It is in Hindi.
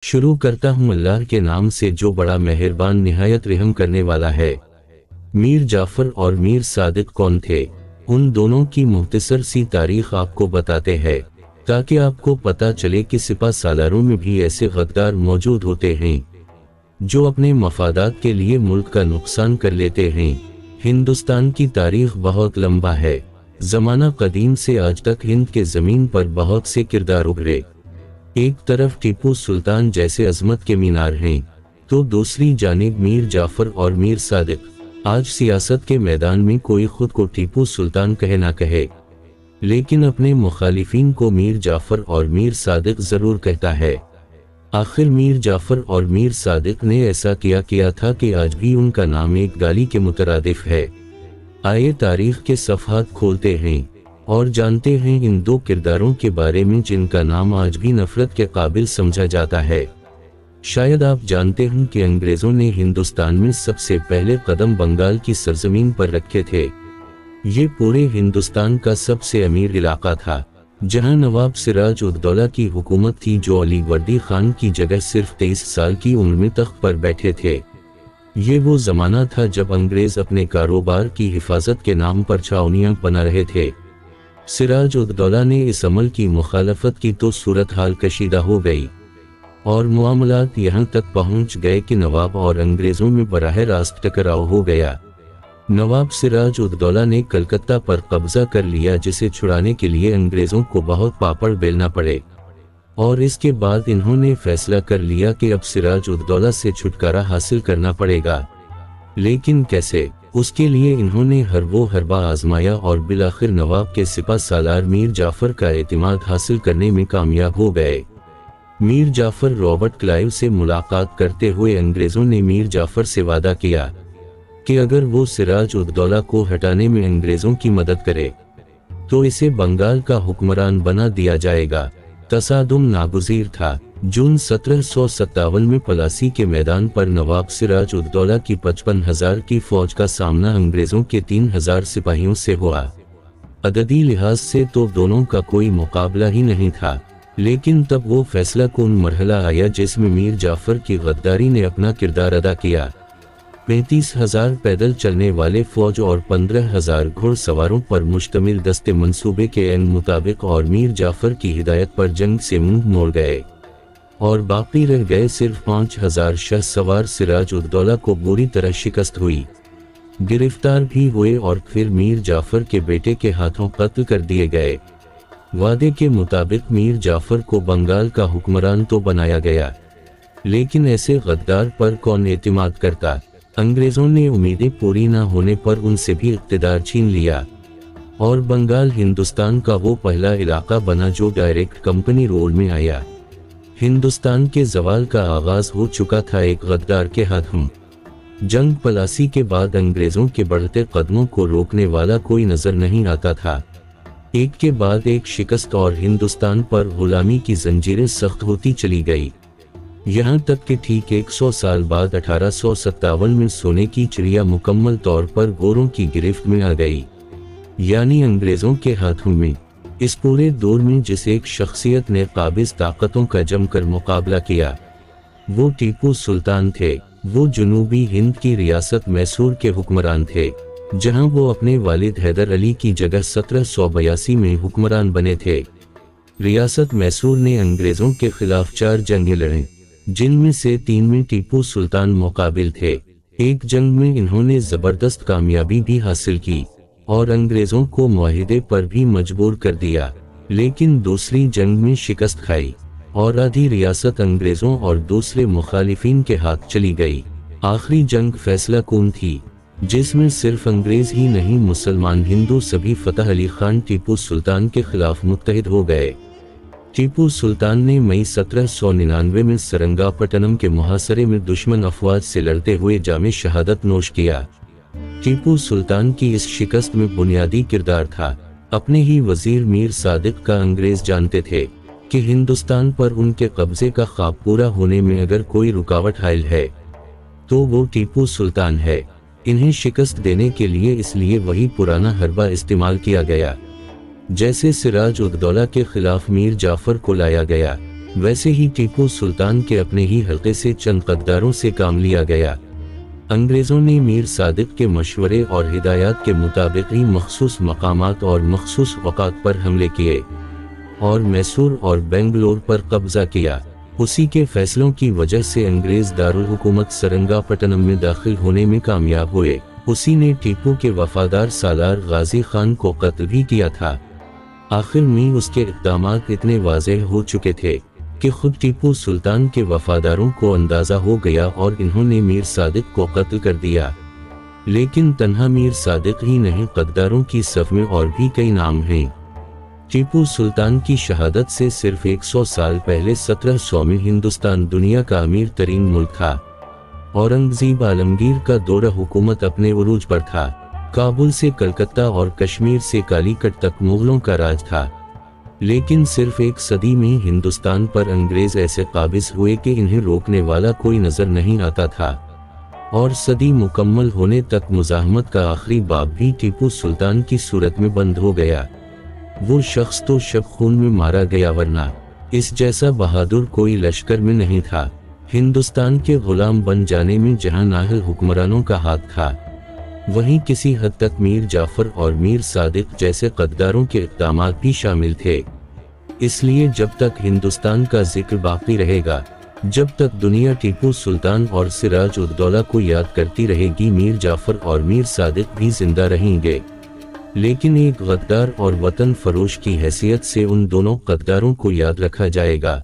शुरू करता हूँ अल्लाह के नाम से जो बड़ा मेहरबान निहायत रहम करने वाला है। मीर जाफर और मीर सादिक कौन थे? उन दोनों की मुख्तसर सी तारीख आपको बताते हैं ताकि आपको पता चले कि सिपा सालारों में भी ऐसे गद्दार मौजूद होते हैं जो अपने मफादात के लिए मुल्क का नुकसान कर लेते हैं। हिंदुस्तान की तारीख बहुत लंबा है। जमाना कदीम से आज तक हिंद के ज़मीन पर बहुत से किरदार उभरे। एक तरफ टीपू सुल्तान जैसे अजमत के मीनार हैं, तो दूसरी जानिब मीर जाफर और मीर सादिक। आज सियासत के मैदान में कोई खुद को टीपू सुल्तान कहे ना कहे, लेकिन अपने मुखालिफिन को मीर जाफर और मीर सादिक ज़रूर कहता है। आखिर मीर जाफर और मीर सादिक ने ऐसा किया था कि आज भी उनका नाम एक गाली के मुतरादिफ है। आइए तारीख के सफ़हात खोलते हैं और जानते हैं इन दो किरदारों के बारे में जिनका नाम आज भी नफरत के काबिल समझा जाता है। शायद आप जानते हैं कि अंग्रेज़ों ने हिंदुस्तान में सबसे पहले कदम बंगाल की सरजमीन पर रखे थे। ये पूरे हिंदुस्तान का सबसे अमीर इलाका था, जहां नवाब सिराज उद दौला की हुकूमत थी, जो अली वर्दी खान की जगह सिर्फ 23 साल की उम्र में तख्त पर बैठे थे। ये वो ज़माना था जब अंग्रेज़ अपने कारोबार की हिफाजत के नाम पर छावनियाँ बना रहे थे। सिराज उद दौला ने इस अमल की मुखालफत की तो सूरत हाल कशीदा हो गई और मामलात यहाँ तक पहुँच गए कि नवाब और अंग्रेज़ों में बराह रास्त टकराव हो गया। नवाब सिराज उद दौला ने कलकत्ता पर कब्जा कर लिया, जिसे छुड़ाने के लिए अंग्रेज़ों को बहुत पापड़ बेलना पड़े, और इसके बाद इन्होंने फैसला कर लिया कि अब सिराज उद दौला से छुटकारा हासिल करना पड़ेगा। लेकिन कैसे? उसके लिए इन्होंने हर वो हरबा आजमाया और बिलाखिर नवाब के सिपा सालार मीर जाफर का एतमाद हासिल करने में कामयाब हो गए। मीर जाफर रॉबर्ट क्लाइव से मुलाकात करते हुए अंग्रेज़ों ने मीर जाफर से वादा किया कि अगर वो सिराज उद दौला को हटाने में अंग्रेज़ों की मदद करे तो इसे बंगाल का हुक्मरान बना दिया जाएगा। तसादुम नागुज़ीर था। जून 1757 में पलासी के मैदान पर नवाब सिराज उद दौला की 55,000 की फौज का सामना अंग्रेज़ों के 3,000 सिपाहियों से हुआ। अददी लिहाज से तो दोनों का कोई मुकाबला ही नहीं था, लेकिन तब वो फैसला कौन मरहला आया जिसमें मीर जाफर की गद्दारी ने अपना किरदार अदा किया। 35,000 पैदल चलने वाले फौज और 15,000 घुड़सवारों पर मुश्तमिल दस्ते मंसूबे के एन मुताबिक और मीर जाफर की हिदायत पर जंग से मुंह मोड़ गए और बाकी रह गए सिर्फ 5,000 शह सवार। सिराज उद दौला को बुरी तरह शिकस्त हुई, गिरफ्तार भी हुए और फिर मीर जाफर के बेटे के हाथों कत्ल कर दिए गए। वादे के मुताबिक मीर जाफर को बंगाल का हुक्मरान तो बनाया गया, लेकिन ऐसे गद्दार पर कौन एतमाद करता। अंग्रेज़ों ने उम्मीदें पूरी न होने पर उनसे भी इक़्तिदार छीन लिया और बंगाल हिंदुस्तान का वो पहला इलाका बना जो डायरेक्ट कंपनी रोल में आया। हिंदुस्तान के ज़वाल का आगाज़ हो चुका था एक गद्दार के हाथों। जंग पलासी के बाद अंग्रेज़ों के बढ़ते कदमों को रोकने वाला कोई नज़र नहीं आता था। एक के बाद एक शिकस्त और हिंदुस्तान पर गुलामी की जंजीरें सख्त होती चली गई, यहाँ तक कि ठीक 100 साल बाद 1857 में सोने की चिड़िया मुकम्मल तौर पर गोरों की गिरफ्त में आ गई, यानी अंग्रेज़ों के हाथों में। इस पूरे दौर में जिस एक शख्सियत ने काबिज ताकतों का जमकर मुकाबला किया, वो टीपू सुल्तान थे। वो जनूबी हिंद की रियासत मैसूर के हुक्मरान थे, जहां वो अपने वालिद हैदर अली की जगह 1782 में हुक्मरान बने थे। रियासत मैसूर ने अंग्रेज़ों के खिलाफ 4 जंगें लड़ीं, जिनमें से 3 में टीपू सुल्तान मुकाबिल थे। एक जंग में इन्होंने ज़बरदस्त कामयाबी भी हासिल की और अंग्रेज़ों को मुआहिदे पर भी मजबूर कर दिया, लेकिन दूसरी जंग में शिकस्त खाई और आधी रियासत अंग्रेज़ों और दूसरे मुखालिफिन के हाथ चली गई। आखिरी जंग फैसला कून थी, जिसमें सिर्फ अंग्रेज़ ही नहीं मुसलमान हिंदू सभी फतह अली खान टीपू सुल्तान के खिलाफ मुत्तहिद हो गए। टीपू सुल्तान ने मई 1799 में सरंगापट्टनम के मुहासरे में दुश्मन अफवाज से लड़ते हुए जामे शहादत नोश किया। टीपू सुल्तान की इस शिकस्त में बुनियादी किरदार था। अपने ही वजीर मीर सादिक का अंग्रेज जानते थे कि हिंदुस्तान पर उनके कब्जे का ख्वाब पूरा होने में अगर कोई रुकावट हायल है तो वो टीपू सुल्तान है। इन्हें शिकस्त देने के लिए इसलिए वही पुराना हरबा इस्तेमाल किया गया, जैसे सिराज उद दौला के खिलाफ मीर जाफर को लाया गया। वैसे ही टीपू सुल्तान के अपने ही हल्के से चंद गद्दारों से काम लिया गया। अंग्रेजों ने मीर सादिक के मशवरे और हिदायत के मुताबिक ही मखसूस मकामात और मखसूस औकात पर हमले किए और मैसूर और बेंगलोर पर कब्जा किया। उसी के फैसलों की वजह से अंग्रेज दारुल हुकूमत सरंगापट्टनम में दाखिल होने में कामयाब हुए। उसी ने टीपू के वफादार सालार गाजी खान को कत्ल भी किया था। आखिर में उसके इक़दामात इतने वाज़ेह हो चुके थे कि खुद टीपू सुल्तान के वफादारों को अंदाज़ा हो गया और इन्होंने मीर सादिक को कत्ल कर दिया। लेकिन तन्हा मीर सादिक ही नहीं, गद्दारों की सफ़ में और भी कई नाम हैं। टीपू सुल्तान की शहादत से सिर्फ 100 साल पहले 1700 में हिंदुस्तान दुनिया का अमीर तरीन मुल्क था। औरंगज़ेब आलमगीर का दौरा हुकूमत अपने उरूज पर था। काबुल से कलकत्ता और कश्मीर से कालीकट तक मुगलों का राज था। लेकिन सिर्फ एक सदी में हिंदुस्तान पर अंग्रेज ऐसे काबिज हुए कि इन्हें रोकने वाला कोई नजर नहीं आता था और सदी मुकम्मल होने तक मुज़ाहमत का आखिरी बाब भी टीपू सुल्तान की सूरत में बंद हो गया। वो शख्स तो शब खून में मारा गया, वरना इस जैसा बहादुर कोई लश्कर में नहीं था। हिंदुस्तान के गुलाम बन जाने में जहां नाहल हुक्मरानों का हाथ था, वहीं किसी हद तक मीर जाफर और मीर सादिक जैसे गद्दारों के इक़दामात भी शामिल थे। इसलिए जब तक हिंदुस्तान का जिक्र बाकी रहेगा, जब तक दुनिया टीपू सुल्तान और सिराज उद दौला को याद करती रहेगी, मीर जाफर और मीर सादिक भी जिंदा रहेंगे। लेकिन एक गद्दार और वतन फरोश की हैसियत से उन दोनों गद्दारों को याद रखा जाएगा।